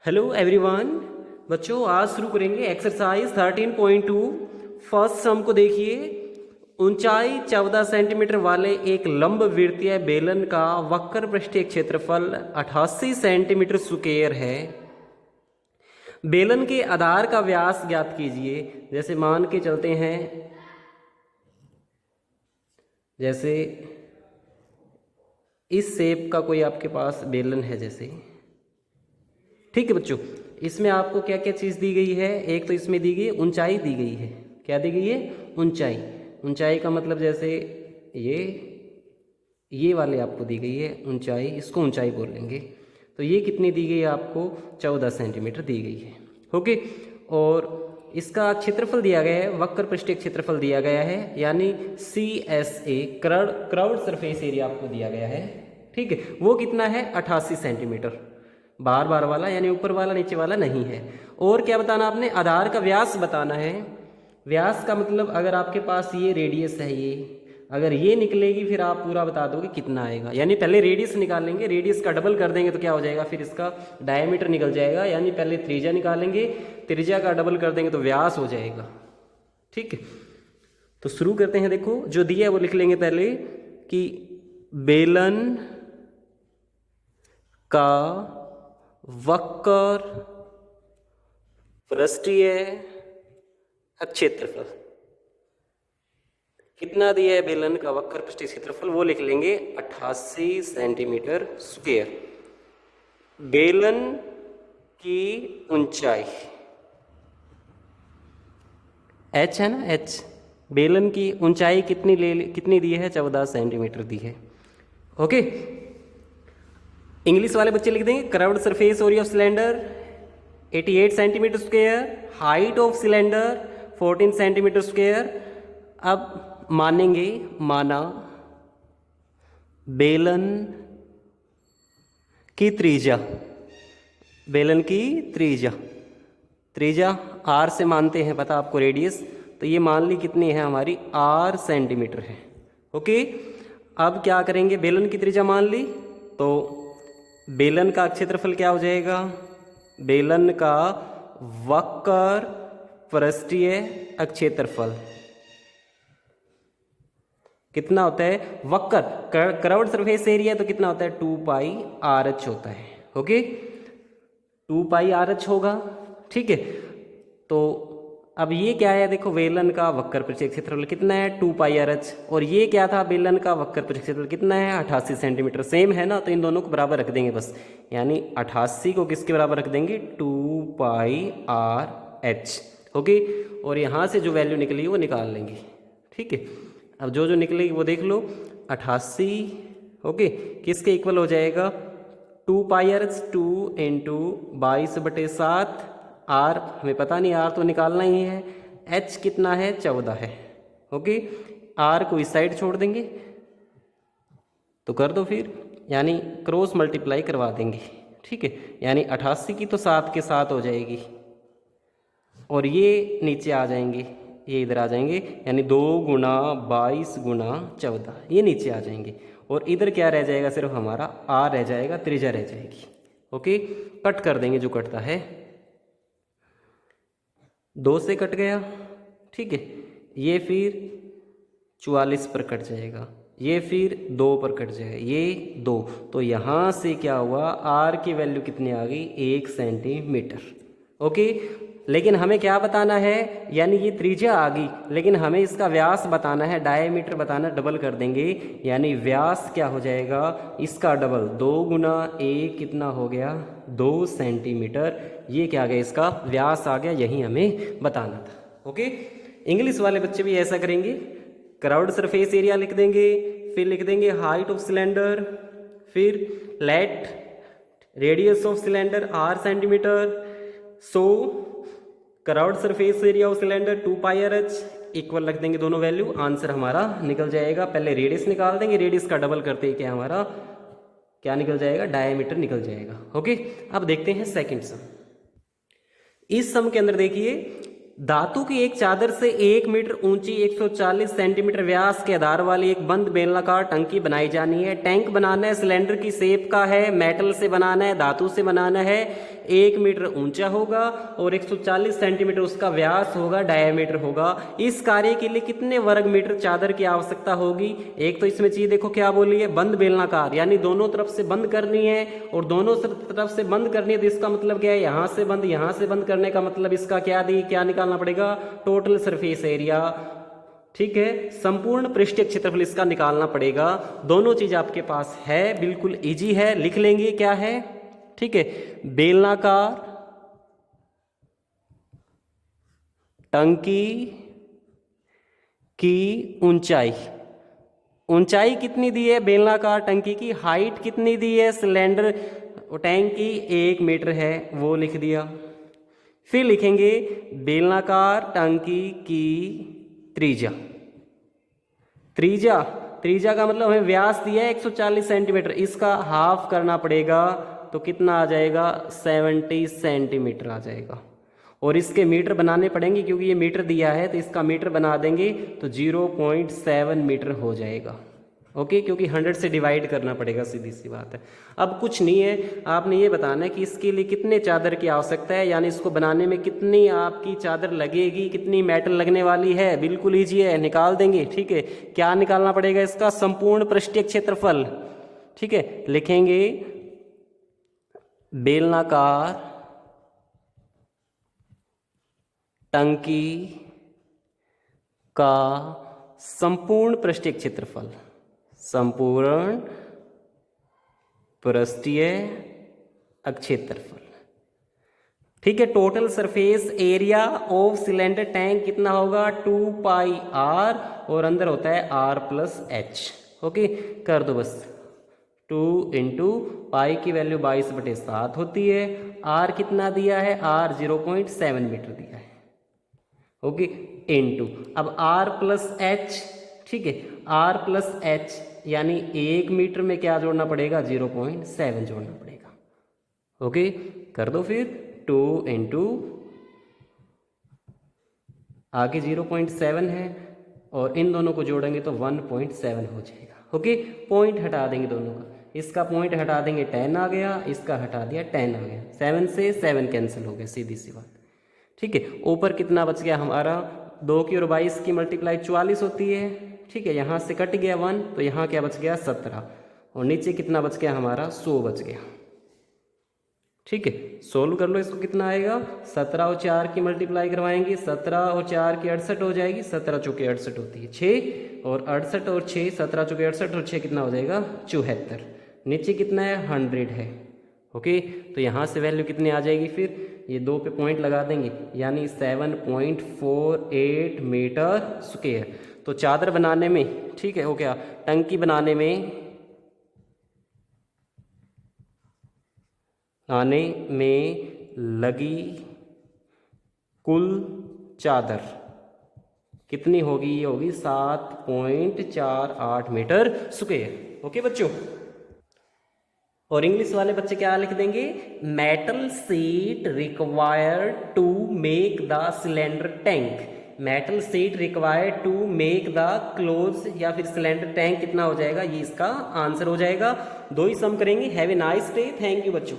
Hello everyone. बच्चों आज शुरू करेंगे एक्सरसाइज 13.2। फर्स्ट सम को देखिए। ऊंचाई 14 सेंटीमीटर वाले एक लंबवृत्तीय बेलन का वक्र पृष्ठीय क्षेत्रफल 88 सेंटीमीटर स्क्वायर है। बेलन के आधार का व्यास ज्ञात कीजिए। जैसे मान के चलते हैं, जैसे इस शेप का कोई आपके पास बेलन है जैसे, ठीक है बच्चों। इसमें आपको क्या क्या चीज़ दी गई है? एक तो इसमें दी गई है ऊंचाई दी गई है। क्या दी गई है? ऊंचाई। ऊंचाई का मतलब जैसे ये वाले आपको दी गई है ऊंचाई, इसको ऊंचाई बोल लेंगे। तो ये कितनी दी गई है आपको? 14 सेंटीमीटर दी गई है। ओके। और इसका क्षेत्रफल दिया गया है, वक्र पृष्ठीय क्षेत्रफल दिया गया है, यानी CSA कर्व्ड सरफेस एरिया आपको दिया गया है। ठीक है, वो कितना है? 88 सेंटीमीटर। बार बार वाला यानी ऊपर वाला नीचे वाला नहीं है। और क्या बताना आपने? आधार का व्यास बताना है। व्यास का मतलब अगर आपके पास ये रेडियस है, ये अगर ये निकलेगी फिर आप पूरा बता दोगे कितना आएगा। यानी पहले रेडियस निकालेंगे, रेडियस का डबल कर देंगे तो क्या हो जाएगा? फिर इसका डायमीटर निकल जाएगा। यानी पहले त्रिज्या निकालेंगे, त्रिज्या का डबल कर देंगे तो व्यास हो जाएगा। ठीक है, तो शुरू करते हैं। देखो जो दिया है वो लिख लेंगे पहले कि बेलन का वक्र पृष्ठीय क्षेत्रफल कितना दिया है? बेलन का वक्र पृष्ठीय क्षेत्रफल वो लिख लेंगे 88 सेंटीमीटर स्क्वायर। बेलन की ऊंचाई h है ना, h। बेलन की ऊंचाई कितनी दी है? 14 सेंटीमीटर दी है। ओके। इंग्लिश वाले बच्चे लिख देंगे curved surface area of cylinder 88 centimetre square, height of cylinder 14 centimetre square. अब मानेंगे, माना बेलन की त्रिज्या, बेलन की त्रिज्या r से मानते हैं, पता आपको रेडियस, तो ये मान ली कितनी है हमारी? r सेंटीमीटर है। ओके। अब क्या करेंगे? बेलन की त्रिज्या मान ली तो बेलन का क्षेत्रफल क्या हो जाएगा? बेलन का वक्र पृष्ठीय क्षेत्रफल कितना होता है? वक्र कर्व्ड सरफेस एरिया तो कितना होता है? 2 पाई RH होता है। ओके, 2 पाई RH होगा। ठीक है, तो अब ये क्या है? देखो बेलन का वक्र पृष्ठीय क्षेत्रफल कितना है? 2 पाई RH। और ये क्या था? बेलन का वक्र पृष्ठीय क्षेत्रफल कितना है? 88 सेंटीमीटर। सेम है ना, तो इन दोनों को बराबर रख देंगे बस। यानी 88 को किसके बराबर रख देंगे? 2 पाई RH। ओके, और यहाँ से जो वैल्यू निकली वो निकाल लेंगे। ठीक है, अब जो जो निकलेगी वो देख लो। 88 ओके किसके इक्वल हो जाएगा? 2 पाई RH 2 इंटू 22/7। R हमें पता नहीं, R तो निकालना ही है। H कितना है? 14 है। ओके, R को इस साइड छोड़ देंगे तो कर दो फिर, यानी क्रॉस मल्टीप्लाई करवा देंगे। ठीक है, यानी 88 की तो 7 के 7 हो जाएगी, और ये नीचे आ जाएंगे, ये इधर आ जाएंगे, यानी 2 गुना 22 गुना 14 ये नीचे आ जाएंगे। और इधर क्या रह जाएगा? सिर्फ हमारा R रह जाएगा, त्रिज्या रह जाएगी। ओके, कट कर देंगे जो कटता है। 2 से कट गया। ठीक है, ये फिर 44 पर कट जाएगा, ये फिर 2 पर कट जाएगा, ये 2। तो यहाँ से क्या हुआ? R की वैल्यू कितनी आ गई? 1 सेंटीमीटर। ओके, लेकिन हमें क्या बताना है? यानी ये त्रिज्या आ गई, लेकिन हमें इसका व्यास बताना है, डायमीटर बताना। डबल कर देंगे, यानी व्यास क्या हो जाएगा? इसका डबल, 2 गुना 1 कितना हो गया? 2 सेंटीमीटर। ये क्या आ गया? इसका व्यास आ गया, यही हमें बताना था। ओके, इंग्लिश वाले बच्चे भी ऐसा करेंगे। कर्व्ड सरफेस एरिया लिख देंगे, फिर लिख देंगे हाइट ऑफ सिलेंडर, फिर let radius of cylinder R centimetre. So curved surface area of cylinder 2 pi RH equal रख देंगे दोनों वैल्यू, आंसर हमारा निकल जाएगा। पहले रेडियस निकाल देंगे, रेडियस का डबल करते ही क्या हमारा क्या निकल जाएगा? डायमीटर निकल जाएगा। ओके, अब देखते हैं सेकंड सम। इस सम के अंदर देखिए धातु की एक चादर से 1 मीटर ऊंची 140 सेंटीमीटर व्यास के आधार वाली एक बंद बेलनाकार टंकी बनाई जानी है। टैंक बनाना है, सिलेंडर की शेप का है, मेटल से बनाना है, धातु से बनाना है, 1 मीटर ऊंचा होगा और 140 सेंटीमीटर उसका व्यास होगा, डायमीटर होगा। इस कार्य के लिए कितने वर्ग मीटर चादर की आवश्यकता होगी? एक तो इसमें चीज देखो क्या बोली है, बंद बेलनाकार, यानी दोनों तरफ से बंद करनी है और दोनों तरफ से बंद करनी है तो इसका मतलब क्या है, यहां से बंद यहां से बंद करने का मतलब इसका क्या निकालना पड़ेगा, टोटल सरफेस एरिया। ठीक है, संपूर्ण पृष्ठीय क्षेत्रफल इसका निकालना पड़ेगा। दोनों चीज आपके पास है, बिल्कुल इजी है, लिख लेंगे क्या है। ठीक है, बेलनाकार टंकी की ऊंचाई कितनी दी है, बेलनाकार टंकी की हाइट कितनी दी है, सिलेंडर टैंक की 1 मीटर है, वो लिख दिया। फिर लिखेंगे बेलनाकार टंकी की त्रिज्या का मतलब हमें व्यास दिया है 140 सेंटीमीटर, इसका हाफ करना पड़ेगा तो कितना आ जाएगा, 70 सेंटीमीटर आ जाएगा। और इसके मीटर बनाने पड़ेंगे क्योंकि ये मीटर दिया है तो इसका मीटर बना देंगे तो 0.7 मीटर हो जाएगा। ओके, क्योंकि 100 से डिवाइड करना पड़ेगा, सीधी सी बात है। अब कुछ नहीं है, आपने ये बताना है कि इसके लिए कितने चादर की आवश्यकता है, यानी इसको बनाने में कितनी आपकी चादर लगेगी, कितनी मेटल लगने वाली है। बिल्कुल ईजी है, निकाल देंगे। ठीक है, क्या निकालना पड़ेगा, इसका संपूर्ण पृष्ठीय क्षेत्रफल। ठीक है, लिखेंगे बेलनाकार टंकी का संपूर्ण पृष्ठीय क्षेत्रफल, संपूर्ण पृष्ठीय क्षेत्रफल। ठीक है, total surface area of cylinder tank कितना होगा, 2 पाई आर और अंदर होता है r प्लस एच। ओके, कर दो बस, 2 इंटू पाई की वैल्यू 22/7 होती है, r कितना दिया है, r 0.7 मीटर दिया है। ओके, इनटू अब r प्लस एच। ठीक है, r प्लस एच यानी 1 मीटर में क्या जोड़ना पड़ेगा, 0.7 जोड़ना पड़ेगा। ओके, कर दो फिर, 2 इंटू आगे 0.7 है और इन दोनों को जोड़ेंगे तो 1.7 हो जाएगा। ओके, पॉइंट हटा देंगे दोनों का, इसका पॉइंट हटा देंगे 10 आ गया, इसका हटा दिया 10 आ गया, 7 से 7 कैंसिल हो गया, सीधी सी बात। ठीक है, ऊपर कितना बच गया हमारा, 2 की और 22 की मल्टीप्लाई 44 होती है। ठीक है, यहाँ से कट गया 1 तो यहाँ क्या बच गया, 17 और नीचे कितना बच गया हमारा, 100 बच गया। ठीक है, सोल्व कर लो इसको, कितना आएगा, 17 और 4 की मल्टीप्लाई करवाएंगे, 17 और 4 की 68 हो जाएगी, 17 चौके 68 होती है 6 और 68 और 6, 17 चौके 68 और 6 कितना हो जाएगा, 74। नीचे कितना है, 100 है। ओके, तो यहाँ से वैल्यू कितनी आ जाएगी, फिर ये 2 पे पॉइंट लगा देंगे, यानी 7.48 मीटर स्क्वायर। तो चादर बनाने में, ठीक है, वो क्या, टंकी बनाने में लगी कुल चादर कितनी होगी, ये होगी 7.48 मीटर स्क्वायर। ओके बच्चों, और इंग्लिश वाले बच्चे क्या लिख देंगे, metal sheet required to make the cylinder tank, metal sheet required to make the close या फिर सिलेंडर टैंक कितना हो जाएगा, ये इसका आंसर हो जाएगा। 2 ही सम करेंगे। Have a nice day, thank you बच्चों।